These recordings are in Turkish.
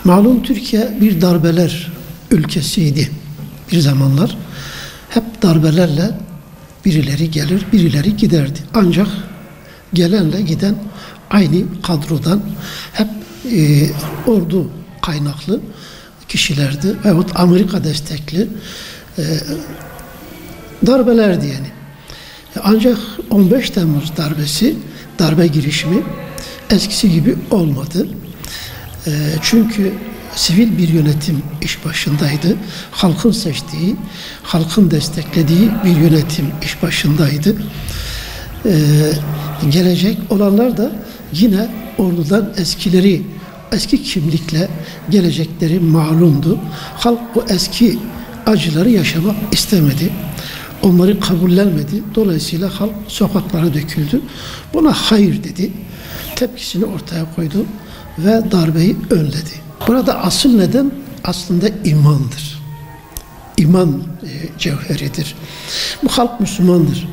Malum Türkiye bir darbeler ülkesiydi bir zamanlar. Hep darbelerle birileri gelir, birileri giderdi. Ancak gelenle giden aynı kadrodan hep ordu kaynaklı kişilerdi veyahut Amerika destekli darbelerdi yani. Ancak 15 Temmuz darbesi, darbe girişimi eskisi gibi olmadı. Çünkü sivil bir yönetim iş başındaydı. Halkın seçtiği, halkın desteklediği bir yönetim iş başındaydı. Gelecek olanlar da yine ordudan eski kimlikle gelecekleri malumdu. Halk o eski acıları yaşamak istemedi. Onları kabullenmedi. Dolayısıyla halk sokaklara döküldü. Buna hayır dedi. Tepkisini ortaya koydu ve darbeyi önledi. Burada asıl neden aslında imandır. İman cevheridir. Bu halk Müslümandır.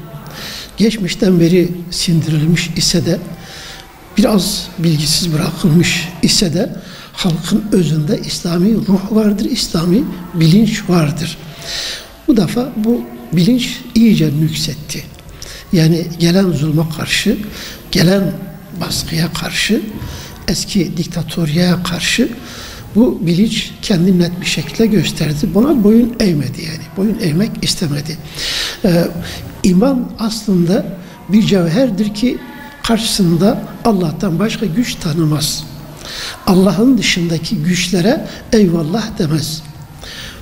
Geçmişten beri sindirilmiş ise de, biraz bilgisiz bırakılmış ise de halkın özünde İslami ruh vardır, İslami bilinç vardır. Bu defa bu bilinç iyice nüksetti. Yani gelen zulme karşı, gelen baskıya karşı, eski diktatöryeye karşı bu bilinç kendini net bir şekilde gösterdi. Buna boyun eğmedi yani. Boyun eğmek istemedi. İman aslında bir cevherdir ki karşısında Allah'tan başka güç tanımaz. Allah'ın dışındaki güçlere eyvallah demez.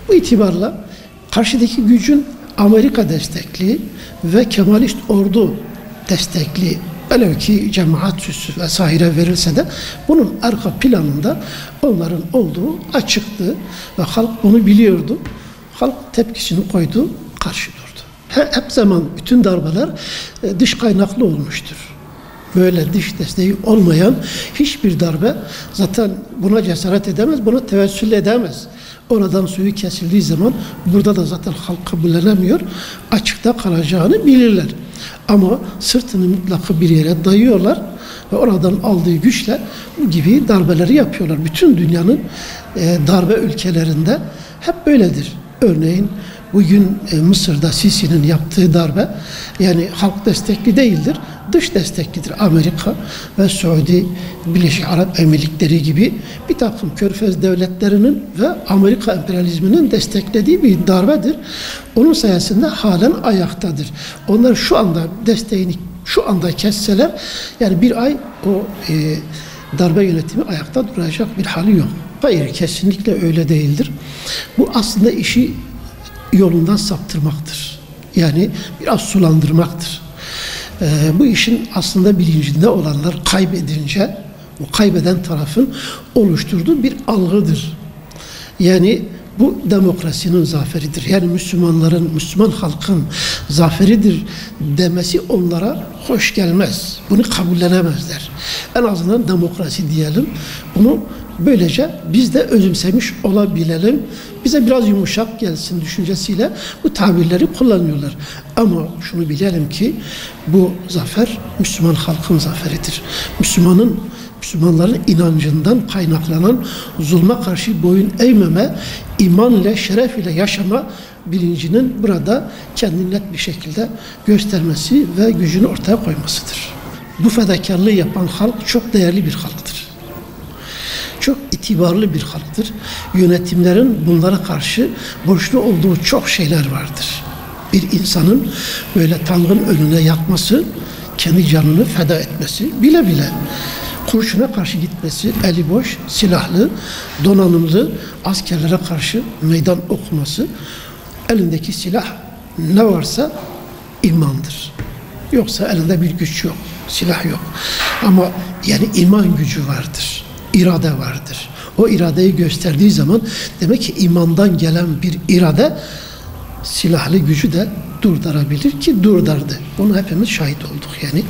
Bu itibarla karşıdaki gücün Amerika destekli ve Kemalist ordu destekli, velev ki cemaat süsü vesaire verilse de bunun arka planında onların olduğu açıktı ve halk bunu biliyordu. Halk tepkisini koydu, karşı durdu. Hep zaman bütün darbeler dış kaynaklı olmuştur. Böyle dış desteği olmayan hiçbir darbe zaten buna cesaret edemez, buna tevessül edemez. Oradan suyu kesildiği zaman burada da zaten halk kabullenemiyor, açıkta kalacağını bilirler. Ama sırtını mutlaka bir yere dayıyorlar ve oradan aldığı güçle bu gibi darbeleri yapıyorlar. Bütün dünyanın darbe ülkelerinde hep böyledir. Örneğin bugün Mısır'da Sisi'nin yaptığı darbe yani halk destekli değildir, dış desteklidir. Amerika ve Suudi Birleşik Arap Emirlikleri gibi bir takım körfez devletlerinin ve Amerika emperyalizminin desteklediği bir darbedir. Onun sayesinde halen ayaktadır. Onlar şu anda desteğini şu anda kesseler yani bir ay o darbe yönetimi ayakta duracak bir hali yok. Hayır, kesinlikle öyle değildir. Bu aslında işi yolundan saptırmaktır. Yani biraz sulandırmaktır. Bu işin aslında bilincinde olanlar kaybedince o kaybeden tarafın oluşturduğu bir algıdır. Yani bu demokrasinin zaferidir. Yani Müslüman halkın zaferidir demesi onlara hoş gelmez. Bunu kabullenemezler. En azından demokrasi diyelim. Bunu böylece biz de özümsemiş olabilelim. Bize biraz yumuşak gelsin düşüncesiyle bu tabirleri kullanıyorlar. Ama şunu bilelim ki bu zafer Müslüman halkın zaferidir. Müslümanların inancından kaynaklanan zulme karşı boyun eğmeme, iman ile, şeref ile yaşama bilincinin burada kendini net bir şekilde göstermesi ve gücünü ortaya koymasıdır. Bu fedakarlığı yapan halk çok değerli bir halktır. Çok itibarlı bir halktır. Yönetimlerin bunlara karşı borçlu olduğu çok şeyler vardır. Bir insanın böyle Tanrı'nın önüne yatması, kendi canını feda etmesi, bile bile kurşuna karşı gitmesi, eli boş, silahlı, donanımlı askerlere karşı meydan okuması, elindeki silah ne varsa imandır. Yoksa elinde bir güç yok, silah yok. Ama yani iman gücü vardır, irade vardır. O iradeyi gösterdiği zaman demek ki imandan gelen bir irade silahlı gücü de durdurabilir ki durdurdu. Bunu hepimiz şahit olduk yani.